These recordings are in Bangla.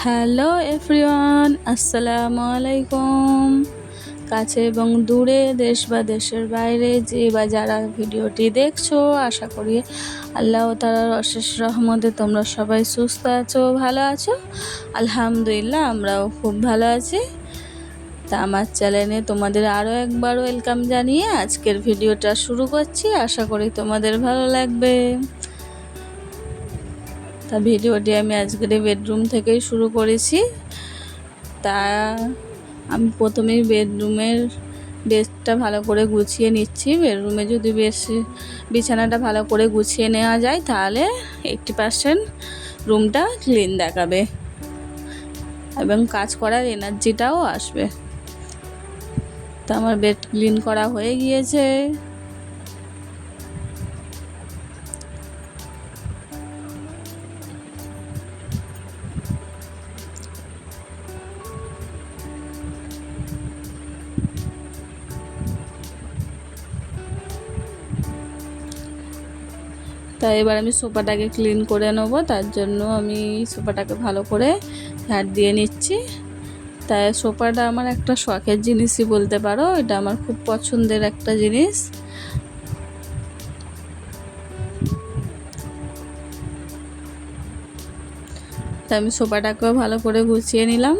হ্যালো এভরিওয়ান, আসসালামু আলাইকুম। কাছে এবং দূরে, দেশ বা দেশের বাইরে যে বা যারা ভিডিওটি দেখছো, আশা করি আল্লাহ তাআলার অশেষ রহমতে তোমরা সবাই সুস্থ আছো, ভালো আছো। আলহামদুলিল্লাহ, আমরাও খুব ভালো আছি। তা আমার চ্যানেলে তোমাদের আরও একবার ওয়েলকাম জানিয়ে আজকের ভিডিওটা শুরু করছি। আশা করি তোমাদের ভালো লাগবে। তা ভিডিওটি আমি আজকের বেডরুম থেকেই শুরু করেছি। তা আমি প্রথমেই বেডরুমের বেডটা ভালো করে গুছিয়ে নিচ্ছি। বেডরুমে যদি বিছানাটা ভালো করে গুছিয়ে নেওয়া যায় তাহলে 80% রুমটা ক্লিন দেখাবে এবং কাজ করার এনার্জিটাও আসবে। তা আমার বেড ক্লিন করা হয়ে গিয়েছে। তাই এবার আমি সোফাটাকে ক্লিন করে নেবো। তার জন্য আমি সোফাটাকে ভালো করে ঝাড় দিয়ে নিচ্ছি। তাই সোফাটা আমার একটা শখের জিনিসই বলতে পারো। এটা আমার খুব পছন্দের একটা জিনিস। তাই আমি সোফাটাকেও ভালো করে গুছিয়ে নিলাম।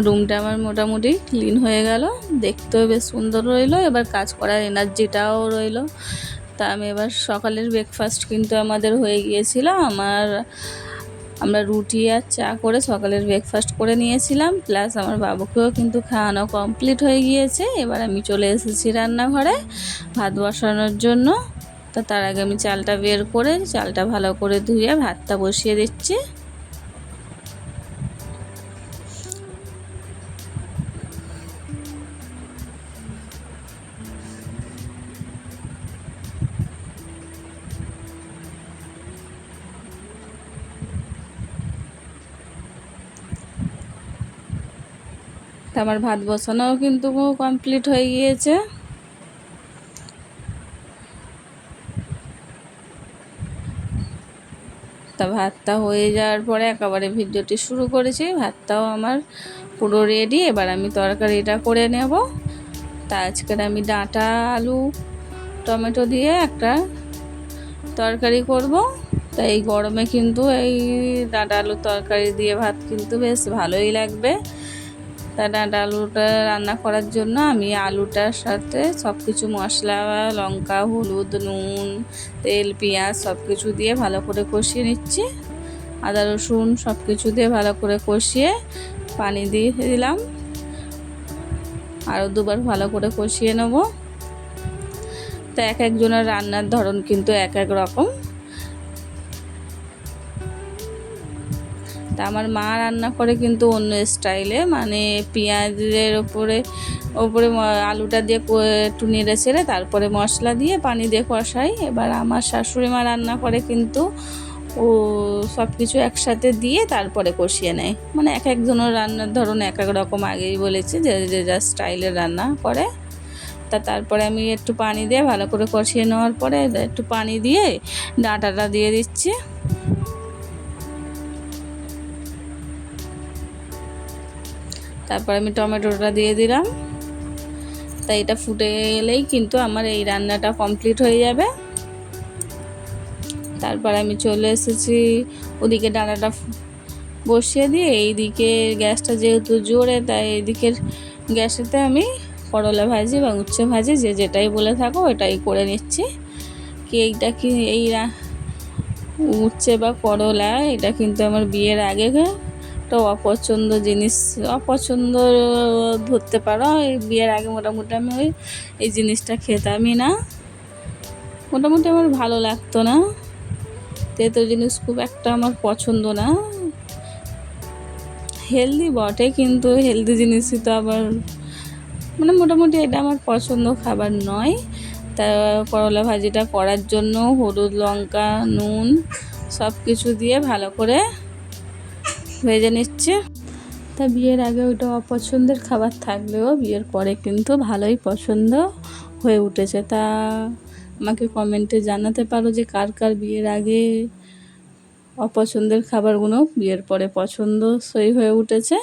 রুমটা আমার মোটামুটি ক্লিন হয়ে গেল, দেখতেও বেশ সুন্দর রইলো। এবার কাজ করার এনার্জিটাও রইলো। তা আমি এবার সকালের ব্রেকফাস্ট কিন্তু আমাদের হয়ে গিয়েছিল। আমরা রুটি আর চা করে সকালের ব্রেকফাস্ট করে নিয়েছিলাম, প্লাস আমার বাবুকেও কিন্তু খাওয়ানো কমপ্লিট হয়ে গিয়েছে। এবার আমি চলে এসেছি রান্নাঘরে ভাত বসানোর জন্য। তার আগে আমি চালটা বের করে চালটা ভালো করে ধুয়ে ভাতটা বসিয়ে দিচ্ছি। আমার ভাত বসানোও কিন্তু কমপ্লিট হয়ে গিয়েছে। তা ভাতটা হয়ে যাওয়ার পরে একেবারে ভিডিওটি শুরু করেছি। ভাতটাও আমার পুরো রেডি। এবার আমি তরকারিটা করে নেব। তা আজকের আমি ডাঁটা, আলু, টমেটো দিয়ে একটা তরকারি করব। তা এই গরমে কিন্তু এই ডাঁটা আলুর তরকারি দিয়ে ভাত কিন্তু বেশ ভালোই লাগবে। তা ডাঁটা আলুটা রান্না করার জন্য আমি আলুটার সাথে সব কিছু মশলা, লঙ্কা, হলুদ, নুন, তেল, পেঁয়াজ সব কিছু দিয়ে ভালো করে কষিয়ে নিচ্ছি। আদা রসুন সব কিছু দিয়ে ভালো করে কষিয়ে পানি দিয়ে দিলাম। আরও দুবার ভালো করে কষিয়ে নেব। তা এক একজনের রান্নার ধরন কিন্তু এক এক রকম। তা আমার মা রান্না করে কিন্তু অন্য স্টাইলে, মানে পেঁয়াজের ওপরে আলুটা দিয়ে একটু নেড়ে ছেড়ে তারপরে মশলা দিয়ে পানি দিয়ে কষাই। এবার আমার শাশুড়ি মা রান্না করে কিন্তু ও সব কিছু একসাথে দিয়ে তারপরে কষিয়ে নেয়। মানে এক একজনের রান্নার ধরন এক এক রকম, আগেই বলেছি যে যে যা স্টাইলের রান্না করে। তারপরে আমি একটু পানি দিয়ে ভালো করে কষিয়ে নেওয়ার পরে একটু পানি দিয়ে ডাঁটাটা দিয়ে দিচ্ছি। তারপর আমি টমেটোটা দিয়ে দিলাম। তাই এটা ফুটে এলেই কিন্তু আমার এই রান্নাটা কমপ্লিট হয়ে যাবে। তারপর আমি চলে এসেছি ওদিকে ডাঁটাটা বসিয়ে দিয়ে এইদিকে গ্যাসটা যেহেতু জোরে, তাই এইদিকের গ্যাসেতে আমি করলা ভাজি বা উচ্ছে ভাজি যে যেটাই বলে থাকো এটাই করে নিচ্ছি। এইটা কি এই উচ্ছে বা করলা, এটা কিন্তু আমার বিয়ের আগে একটা অপছন্দ জিনিস, অপছন্দ ধরতে পারো। এই বিয়ের আগে মোটামুটি আমি এই জিনিসটা খেতামই না, মোটামুটি আমার ভালো লাগতো না। তেতো জিনিস খুব একটা আমার পছন্দ না। হেলদি বটে, কিন্তু হেলদি জিনিসই তো আবার মানে মোটামুটি এটা আমার পছন্দ খাবার নয়। তা করলা ভাজিটা করার জন্য হলুদ, লঙ্কা, নুন সব কিছু দিয়ে ভালো করে ভেজে নিচ্ছে। তা বিয়ের আগে ওইটা অপছন্দের খাবার থাকলেও বিয়ের পরে কিন্তু ভালোই পছন্দ হয়ে উঠেছে। তা আমাকে কমেন্টে জানাতে পারো যে কার কার বিয়ের আগে অপছন্দের খাবারগুলো বিয়ের পরে পছন্দসই হয়ে উঠেছে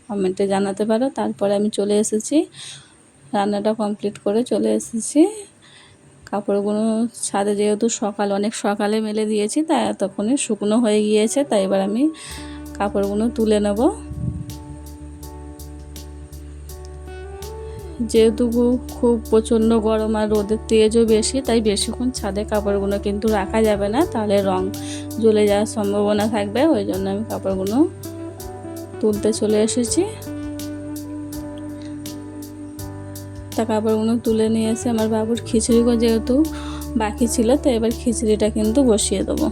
কমেন্টে জানাতে পারো। তারপরে আমি চলে এসেছি, রান্নাটা কমপ্লিট করে চলে এসেছি। কাপড়গুলো ছাদে যেহেতু অনেক সকালে মেলে দিয়েছি, তাই এতক্ষণে শুকনো হয়ে গিয়েছে, তাই এবার আমি কাপড়গুলো তুলে নেব। যেহেতু খুব প্রচণ্ড গরম আর রোদের তেজও বেশি, তাই বেশিক্ষণ ছাদে কাপড়গুলো কিন্তু রাখা যাবে না, তাহলে রং জ্বলে যাওয়ার সম্ভাবনা থাকবে। ওই জন্য আমি কাপড়গুলো তুলতে চলে এসেছি। তা কাপড়গুলো তুলে নিয়ে এসে আমার বাবুর খিচুড়িও যেহেতু বাকি ছিল, তো এবার খিচুড়িটা কিন্তু বসিয়ে দেবো।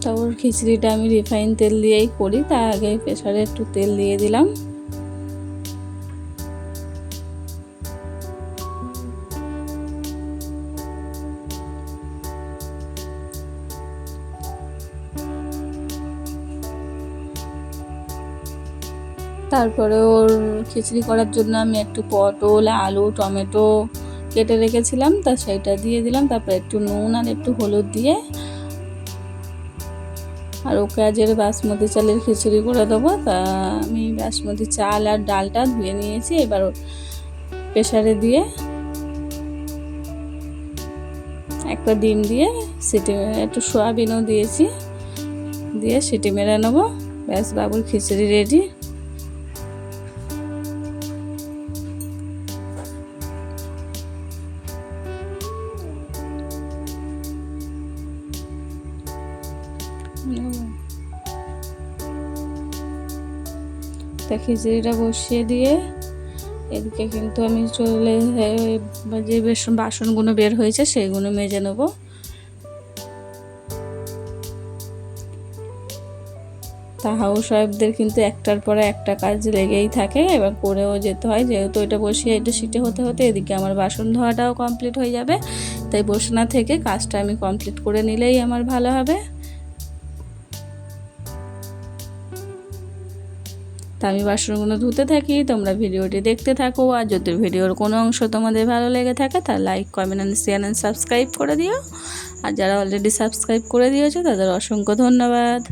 তারপর খিচুড়িটা আমি রিফাইন তেল দিয়েই করি, তার আগে প্রেসারে একটু তেল দিয়ে দিলাম। তারপরে ওর খিচুড়ি করার জন্য আমি একটু পটল, আলু, টমেটো কেটে রেখেছিলাম, তা সেইটা দিয়ে দিলাম। তারপর একটু নুন আর একটু হলুদ দিয়ে, আর ওকে আজের বাসমতি চালের খিচুড়ি করে দেবো। তা আমি বাসমতি চাল আর ডালটা ধুয়ে নিয়েছি। এবার প্রেসারে দিয়ে একটা ডিম দিয়ে সিটি, একটু সয়াবিনও দিয়েছি, দিয়ে সিটি মেরে নেবো। ব্যাস, বাবুর খিচুড়ি রেডি। তা খিচুড়িটা বসিয়ে দিয়ে এদিকে কিন্তু আমি যে বাসনগুলো বের হয়েছে সেইগুলো মেজে নেব। তা হাউস ওয়াইফদের কিন্তু একটার পরে একটা কাজ লেগেই থাকে, এবার করেও যেতে হয়। যেহেতু এটা বসিয়ে এটা সিটে হতে হতে এদিকে আমার বাসন ধোয়াটাও কমপ্লিট হয়ে যাবে, তাই বসে না থেকে কাজটা আমি কমপ্লিট করে নিলেই আমার ভালো হবে। তা আমি বাসনগুলো ধুতে থাকি, তোমরা ভিডিওটি দেখতে থাকো। আর যদি ভিডিওর কোনো অংশ তোমাদের ভালো লেগে থাকে তাহলে like, comment and share and subscribe করে দিও। আর যারা অলরেডি সাবস্ক্রাইব করে দিয়েছো তাদের অসংখ্য ধন্যবাদ।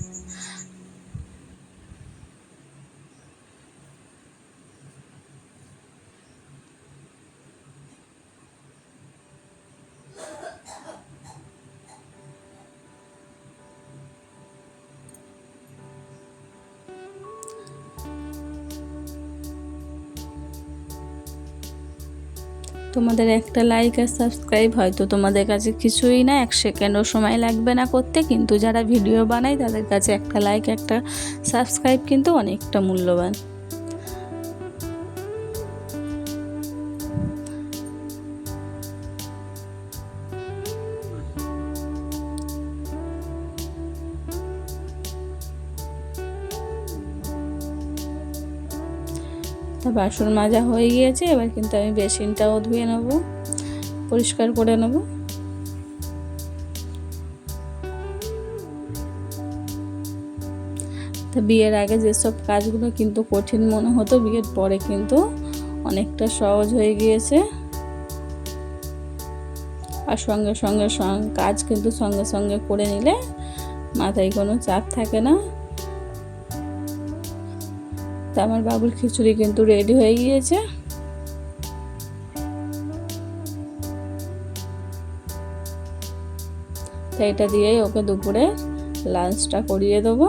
তোমাদের একটা লাইক আর সাবস্ক্রাইব হয়তো তোমাদের কাছে কিছুই না, 1 সেকেন্ডও সময় লাগবে না করতে, কিন্তু যারা ভিডিও বানায় তাদের কাছে একটা লাইক, একটা সাবস্ক্রাইব কিন্তু অনেকটা মূল্যবান। তা বাসন মাজা হয়ে গিয়েছে, এবার কিন্তু আমি বেসিনটাও ধুয়ে নেব, পরিষ্কার করে নেব। তা বিয়ের আগে যেসব কাজগুলো কিন্তু কঠিন মনে হতো, বিয়ের পরে কিন্তু অনেকটা সহজ হয়ে গিয়েছে। আর সঙ্গে সঙ্গে কাজ কিন্তু সঙ্গে সঙ্গে করে নিলে মাথায় কোনো চাপ থাকে না। তা আমার বাবুর খিচুড়ি কিন্তু রেডি হয়ে গিয়েছে। তাই এটা দিয়েই ওকে দুপুরে লাঞ্চটা করিয়ে দেবো।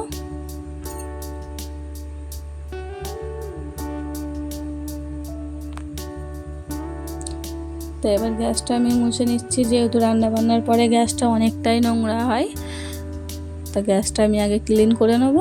তো এবার গ্যাসটা আমি মুছে নিচ্ছি, যেহেতু রান্না বান্নার পরে গ্যাসটা অনেকটাই নোংরা হয়, তা গ্যাসটা আমি আগে ক্লিন করে নেব।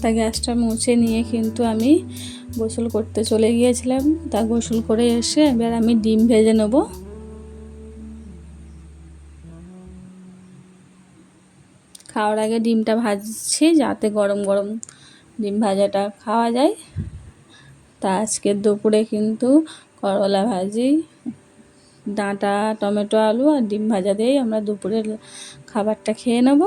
তা গ্যাসটা মুছে নিয়ে কিন্তু আমি গোসল করতে চলে গিয়েছিলাম। তা গোসল করে এসে এবার আমি ডিম ভেজে নেব। খাওয়ার আগে ডিমটা ভাজছি যাতে গরম গরম ডিম ভাজাটা খাওয়া যায়। তা আজকের দুপুরে কিন্তু করলা ভাজি, ডাঁটা, টমেটো, আলু আর ডিম ভাজা দিয়েই আমরা দুপুরের খাবারটা খেয়ে নেব।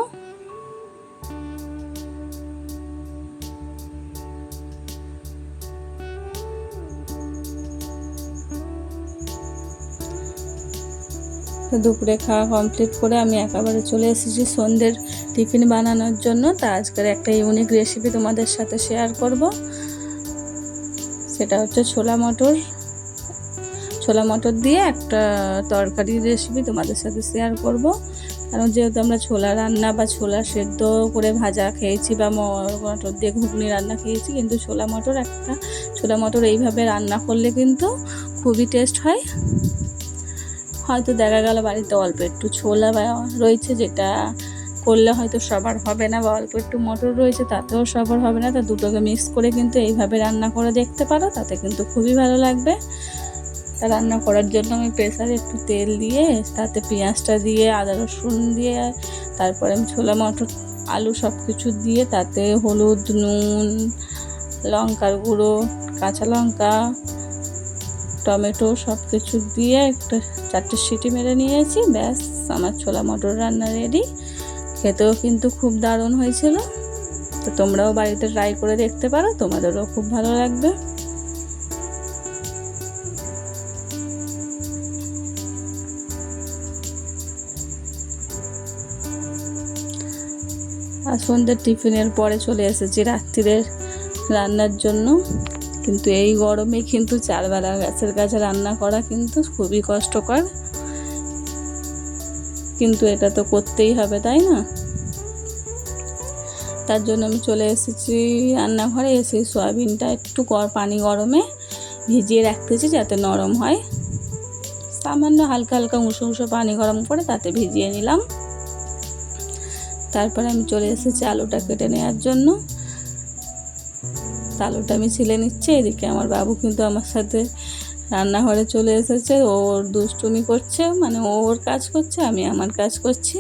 তো দুপুরে খাওয়া কমপ্লিট করে আমি একেবারে চলে এসেছি সন্ধ্যের টিফিন বানানোর জন্য। তা আজকের একটা ইউনিক রেসিপি তোমাদের সাথে শেয়ার করব। সেটা হচ্ছে ছোলা মটর দিয়ে একটা তরকারি রেসিপি তোমাদের সাথে শেয়ার করব। কারণ যেহেতু আমরা ছোলা রান্না বা ছোলা সেদ্ধ করে ভাজা খেয়েছি বা মটর দিয়ে ঘুগনি রান্না খেয়েছি, কিন্তু ছোলা মটর এইভাবে রান্না করলে কিন্তু খুবই টেস্ট হয়। হয়তো দেখা গেল বাড়িতে অল্প একটু ছোলা রয়েছে, যেটা করলে হয়তো সবার হবে না, বা অল্প একটু মটর রয়েছে তাতেও সবার হবে না। তা দুটোকে মিক্স করে কিন্তু এইভাবে রান্না করে দেখতে পারো, তাতে কিন্তু খুবই ভালো লাগবে। তা রান্না করার জন্য আমি প্রেসারে একটু তেল দিয়ে তাতে পেঁয়াজটা দিয়ে আদা রসুন দিয়ে তারপরে আমি ছোলা মটর আলু সব কিছু দিয়ে তাতে হলুদ, নুন, লঙ্কার গুঁড়ো, কাঁচা লঙ্কা, টমেটো সব কিছু দিয়ে একটা 4টে সিটি মেরে নিয়েছি। ব্যাস, আমার ছোলা মটর রান্না রেডি। খেতেও কিন্তু খুব দারুণ হয়েছিল। তো তোমরাও বাড়িতে ট্রাই করে দেখতে পারো, তোমাদেরও খুব ভালো লাগবে। আর সন্ধ্যের টিফিনের পরে চলে এসেছি রাত্রিরের রান্নার জন্য। কিন্তু এই গরমে কিন্তু চারবেলা গ্যাসের কাছে রান্না করা কিন্তু খুবই কষ্টকর, কিন্তু এটা তো করতেই হবে, তাই না? তার জন্য আমি চলে এসেছি রান্নাঘরে। এসে সয়াবিনটা একটু পানি গরমে ভিজিয়ে রাখতেছি যাতে নরম হয়। সামান্য হালকা হালকা উঁচু পানি গরম করে তাতে ভিজিয়ে নিলাম। তারপরে আমি চলে এসেছি আলুটা কেটে নেওয়ার জন্য। আলুটা আমি ছিলে নিচ্ছি। এদিকে আমার বাবু কিন্তু আমার সাথে রান্নাঘরে চলে এসেছে। ওর দুষ্টুমি করছে, মানে ওর কাজ করছে, আমি আমার কাজ করছি।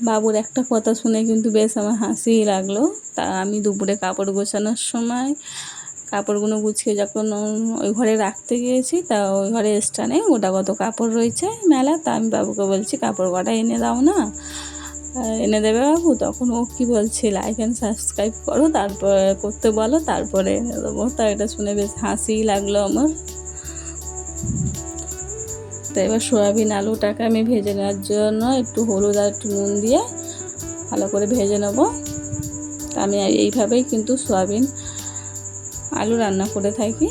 বাবুর একটা কথা শুনে কিন্তু বেশ আমার হাসিই লাগলো। তা আমি দুপুরে কাপড় গোছানোর সময় কাপড়গুলো গুছিয়ে যখন ওই ঘরে রাখতে গিয়েছি, তা ওই ঘরে স্ট্যান্ডে গোটা কত কাপড় রয়েছে মেলা। তা আমি বাবুকে বলছি কাপড় কটা এনে দাও না, এনে দেবে বাবু। তখন ও কি বলছে, লাইক অ্যান্ড সাবস্ক্রাইব করো, তারপর করতে বলো, তারপরে এনে দেবো। তা এটা শুনে বেশ হাসিই লাগলো আমার। তো এবার সয়াবিন আলুটাকে আমি ভেজে নেওয়ার জন্য একটু হলুদ আর একটু নুন দিয়ে ভালো করে ভেজে নেব। তা আমি এইভাবেই কিন্তু সয়াবিন আলু রান্না করে থাকি।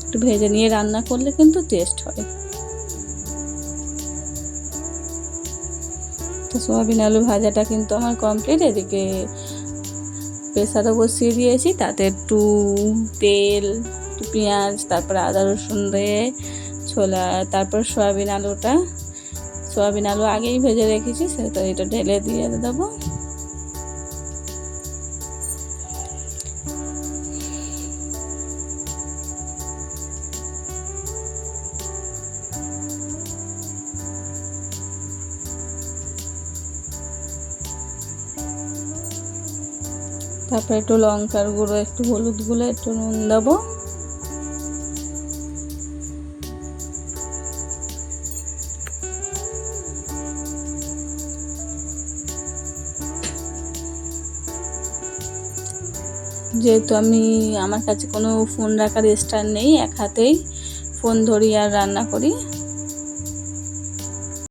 একটু ভেজে নিয়ে রান্না করলে কিন্তু টেস্ট হয়। তো সয়াবিন আলু ভাজাটা কিন্তু আমার কমপ্লিট। এদিকে প্রেসারও বসিয়ে দিয়েছি, তাতে একটু তেল, একটু পেঁয়াজ, তারপরে আদা রসুন দিয়ে তারপর সয়াবিন আলু আগেই ভেজে রেখেছি, সেটা এটা ঢেলে দিয়ে দেবো। তারপর একটু লঙ্কার গুঁড়ো, একটু হলুদ গুঁড়ো, একটু নুন দেবো। যেহেতু আমার কাছে কোনো ফোন রাখার স্ট্যান্ড নেই, এক হাতেই ফোন ধরি আর রান্না করি,